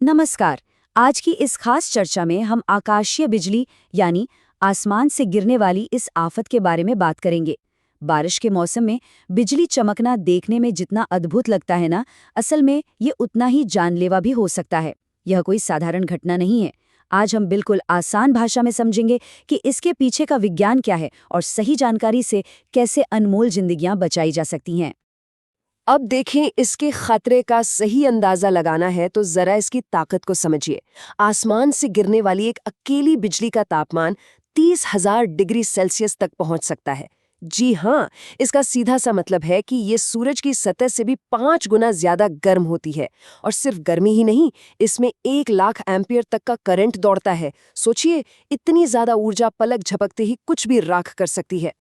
नमस्कार। आज की इस खास चर्चा में हम आकाशीय बिजली यानी आसमान से गिरने वाली इस आफत के बारे में बात करेंगे। बारिश के मौसम में बिजली चमकना देखने में जितना अद्भुत लगता है ना, असल में ये उतना ही जानलेवा भी हो सकता है। यह कोई साधारण घटना नहीं है। आज हम बिल्कुल आसान भाषा में समझेंगे कि इसके पीछे का विज्ञान क्या है और सही जानकारी से कैसे अनमोल जिंदगियां बचाई जा सकती हैं। अब देखें, इसके खतरे का सही अंदाजा लगाना है तो जरा इसकी ताकत को समझिए। आसमान से गिरने वाली एक अकेली बिजली का तापमान 30,000 डिग्री सेल्सियस तक पहुंच सकता है। जी हाँ, इसका सीधा सा मतलब है कि ये सूरज की सतह से भी 5 गुना ज्यादा गर्म होती है। और सिर्फ गर्मी ही नहीं, इसमें 1 लाख एम्पियर तक का करंट दौड़ता है। सोचिए, इतनी ज्यादा ऊर्जा पलक झपकते ही कुछ भी राख कर सकती है।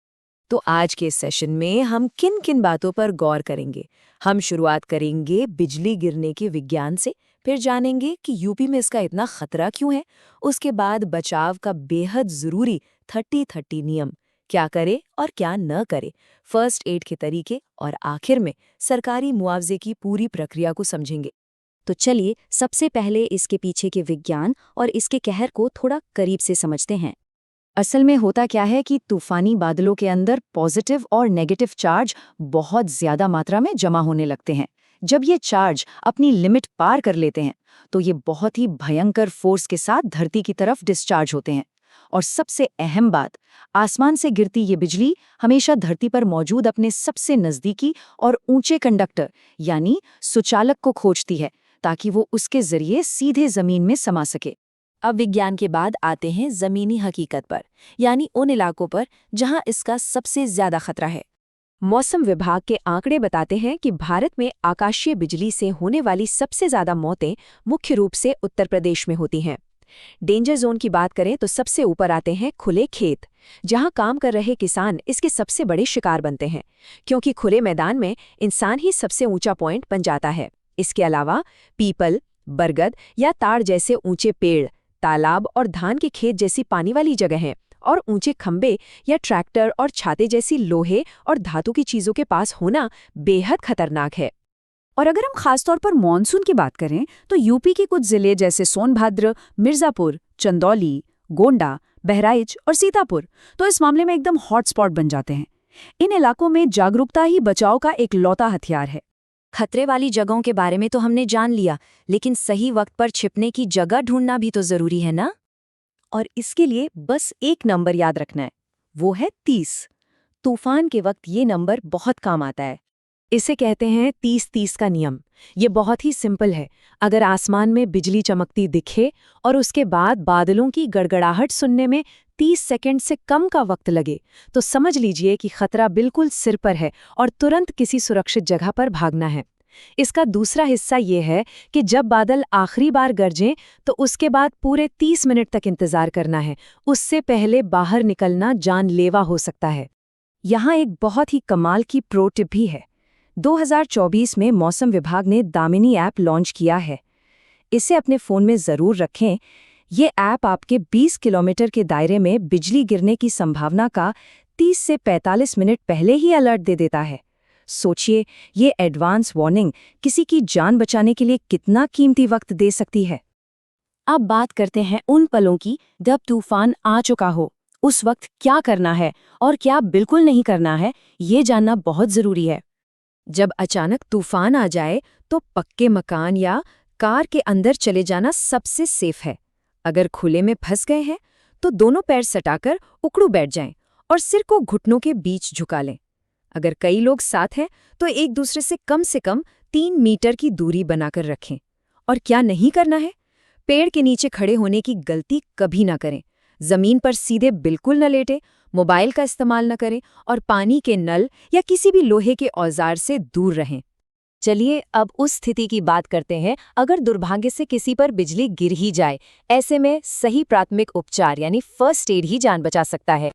तो आज के सेशन में हम किन किन बातों पर गौर करेंगे। हम शुरुआत करेंगे बिजली गिरने के विज्ञान से, फिर जानेंगे कि यूपी में इसका इतना खतरा क्यों है। उसके बाद बचाव का बेहद ज़रूरी 30-30 नियम, क्या करे और क्या न करे, फर्स्ट एड के तरीके, और आखिर में सरकारी मुआवजे की पूरी प्रक्रिया को समझेंगे। तो चलिए सबसे पहले इसके पीछे के विज्ञान और इसके कहर को थोड़ा करीब से समझते हैं। असल में होता क्या है कि तूफानी बादलों के अंदर पॉजिटिव और नेगेटिव चार्ज बहुत ज्यादा मात्रा में जमा होने लगते हैं। जब ये चार्ज अपनी लिमिट पार कर लेते हैं तो ये बहुत ही भयंकर फोर्स के साथ धरती की तरफ डिस्चार्ज होते हैं। और सबसे अहम बात, आसमान से गिरती ये बिजली हमेशा धरती पर मौजूद अपने सबसे नजदीकी और ऊंचे कंडक्टर यानी सुचालक को खोजती है, ताकि वो उसके जरिए सीधे जमीन में समा सके। अब विज्ञान के बाद आते हैं जमीनी हकीकत पर, यानी उन इलाकों पर जहां इसका सबसे ज्यादा खतरा है। मौसम विभाग के आंकड़े बताते हैं कि भारत में आकाशीय बिजली से होने वाली सबसे ज्यादा मौतें मुख्य रूप से उत्तर प्रदेश में होती हैं। डेंजर जोन की बात करें तो सबसे ऊपर आते हैं खुले खेत, जहां काम कर रहे किसान इसके सबसे बड़े शिकार बनते हैं, क्योंकि खुले मैदान में इंसान ही सबसे ऊंचा पॉइंट बन जाता है। इसके अलावा पीपल, बरगद या ताड़ जैसे ऊंचे पेड़, तालाब और धान के खेत जैसी पानी वाली जगह हैं, और ऊंचे खंबे या ट्रैक्टर और छाते जैसी लोहे और धातु की चीजों के पास होना बेहद खतरनाक है। और अगर हम खासतौर पर मानसून की बात करें तो यूपी के कुछ जिले जैसे सोनभद्र, मिर्जापुर, चंदौली, गोंडा, बहराइच और सीतापुर तो इस मामले में एकदम हॉटस्पॉट बन जाते हैं। इन इलाकों में जागरूकता ही बचाव का एक लौता हथियार है। खतरे वाली जगहों के बारे में तो हमने जान लिया, लेकिन सही वक्त पर छिपने की जगह ढूंढना भी तो जरूरी है ना। और इसके लिए बस एक नंबर याद रखना है, वो है 30। तूफान के वक्त ये नंबर बहुत काम आता है। इसे कहते हैं 30-30 का नियम। ये बहुत ही सिंपल है। अगर आसमान में बिजली चमकती दिखे और उसके बाद बादलों की गड़गड़ाहट सुनने में 30 सेकंड से कम का वक्त लगे, तो समझ लीजिए कि खतरा बिल्कुल सिर पर है और तुरंत किसी सुरक्षित जगह पर भागना है। इसका दूसरा हिस्सा ये है कि जब बादल आखिरी बार गरजें तो उसके बाद पूरे 30 मिनट तक इंतजार करना है। उससे पहले बाहर निकलना जानलेवा हो सकता है। यहाँ एक बहुत ही कमाल की प्रो टिप भी है। 2024 में मौसम विभाग ने दामिनी ऐप लॉन्च किया है। इसे अपने फ़ोन में ज़रूर रखें। ये ऐप आपके 20 किलोमीटर के दायरे में बिजली गिरने की संभावना का 30 से 45 मिनट पहले ही अलर्ट दे देता है। सोचिए, ये एडवांस वार्निंग किसी की जान बचाने के लिए कितना कीमती वक्त दे सकती है। अब बात करते हैं उन पलों की जब तूफान आ चुका हो। उस वक्त क्या करना है और क्या बिल्कुल नहीं करना है, ये जानना बहुत ज़रूरी है। जब अचानक तूफान आ जाए तो पक्के मकान या कार के अंदर चले जाना सबसे सेफ है। अगर खुले में फंस गए हैं तो दोनों पैर सटाकर उकड़ू बैठ जाएं और सिर को घुटनों के बीच झुका लें। अगर कई लोग साथ हैं तो एक दूसरे से कम 3 मीटर की दूरी बनाकर रखें। और क्या नहीं करना है? पेड़ के नीचे खड़े होने की गलती कभी ना करें। जमीन पर सीधे बिल्कुल न लेटें, मोबाइल का इस्तेमाल न करें और पानी के नल या किसी भी लोहे के औजार से दूर रहें। चलिए अब उस स्थिति की बात करते हैं अगर दुर्भाग्य से किसी पर बिजली गिर ही जाए। ऐसे में सही प्राथमिक उपचार यानी फर्स्ट एड ही जान बचा सकता है।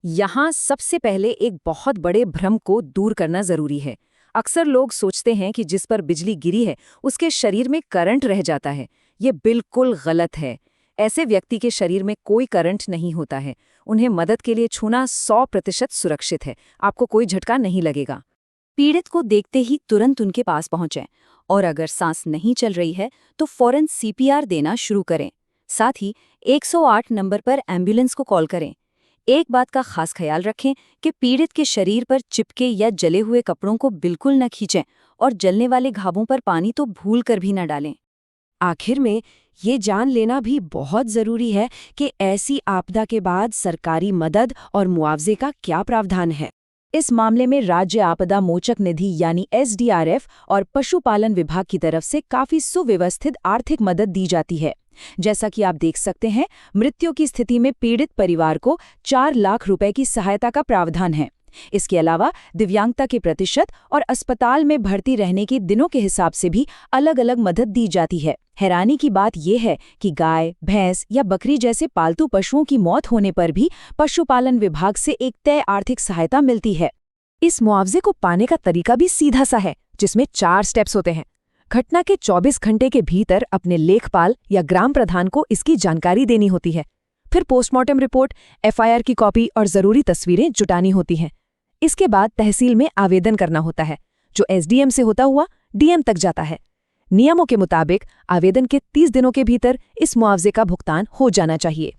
यहाँ सबसे पहले एक बहुत बड़े भ्रम को दूर करना जरूरी है। अक्सर लोग सोचते हैं कि जिस पर बिजली गिरी है उसके शरीर में करंट रह जाता है। ये बिल्कुल गलत है। ऐसे व्यक्ति के शरीर में कोई करंट नहीं होता है। उन्हें मदद के लिए छूना 100% सुरक्षित है। आपको कोई झटका नहीं लगेगा। पीड़ित को देखते ही तुरंत उनके पास पहुंचें और अगर सांस नहीं चल रही है तो फौरन CPR देना शुरू करें। साथ ही 108 नंबर पर एम्बुलेंस को कॉल करें। एक बात का खास ख्याल रखें कि पीड़ित के शरीर पर चिपके या जले हुए कपड़ों को बिल्कुल न खींचें और जलने वाले घावों पर पानी तो भूल कर भी न डालें। आखिर में ये जान लेना भी बहुत जरूरी है कि ऐसी आपदा के बाद सरकारी मदद और मुआवजे का क्या प्रावधान है। इस मामले में राज्य आपदा मोचक निधि यानी SDRF और पशुपालन विभाग की तरफ से काफी सुव्यवस्थित आर्थिक मदद दी जाती है। जैसा कि आप देख सकते हैं, मृत्यु की स्थिति में पीड़ित परिवार को 4 लाख रुपए की सहायता का प्रावधान है। इसके अलावा दिव्यांगता के प्रतिशत और अस्पताल में भर्ती रहने के दिनों के हिसाब से भी अलग अलग मदद दी जाती है। हैरानी की बात यह है कि गाय, भैंस या बकरी जैसे पालतू पशुओं की मौत होने पर भी पशुपालन विभाग से एक तय आर्थिक सहायता मिलती है। इस मुआवजे को पाने का तरीका भी सीधा सा है, जिसमें 4 स्टेप्स होते हैं। घटना के 24 घंटे के भीतर अपने लेखपाल या ग्राम प्रधान को इसकी जानकारी देनी होती है। फिर पोस्टमार्टम रिपोर्ट, FIR की कॉपी और जरूरी तस्वीरें जुटानी होती हैं। इसके बाद तहसील में आवेदन करना होता है, जो SDM से होता हुआ DM तक जाता है। नियमों के मुताबिक आवेदन के 30 दिनों के भीतर इस मुआवजे का भुगतान हो जाना चाहिए।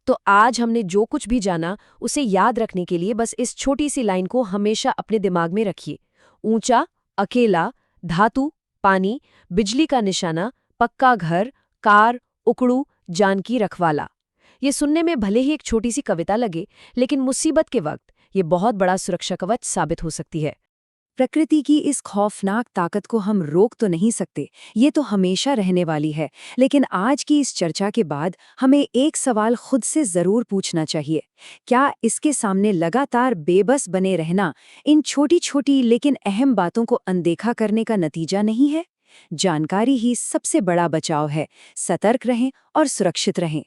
तो आज हमने जो कुछ भी जाना उसे याद रखने के लिए बस इस छोटी सी लाइन को हमेशा अपने दिमाग में रखिए। ऊंचा, अकेला, धातु, पानी, बिजली का निशाना, पक्का घर, कार, उकड़ू, जान की रखवाला। ये सुनने में भले ही एक छोटी सी कविता लगे, लेकिन मुसीबत के वक्त ये बहुत बड़ा सुरक्षा कवच साबित हो सकती है। प्रकृति की इस खौफनाक ताकत को हम रोक तो नहीं सकते, ये तो हमेशा रहने वाली है। लेकिन आज की इस चर्चा के बाद हमें एक सवाल खुद से जरूर पूछना चाहिए, क्या इसके सामने लगातार बेबस बने रहना इन छोटी छोटी लेकिन अहम बातों को अनदेखा करने का नतीजा नहीं है? जानकारी ही सबसे बड़ा बचाव है। सतर्क रहें और सुरक्षित रहें।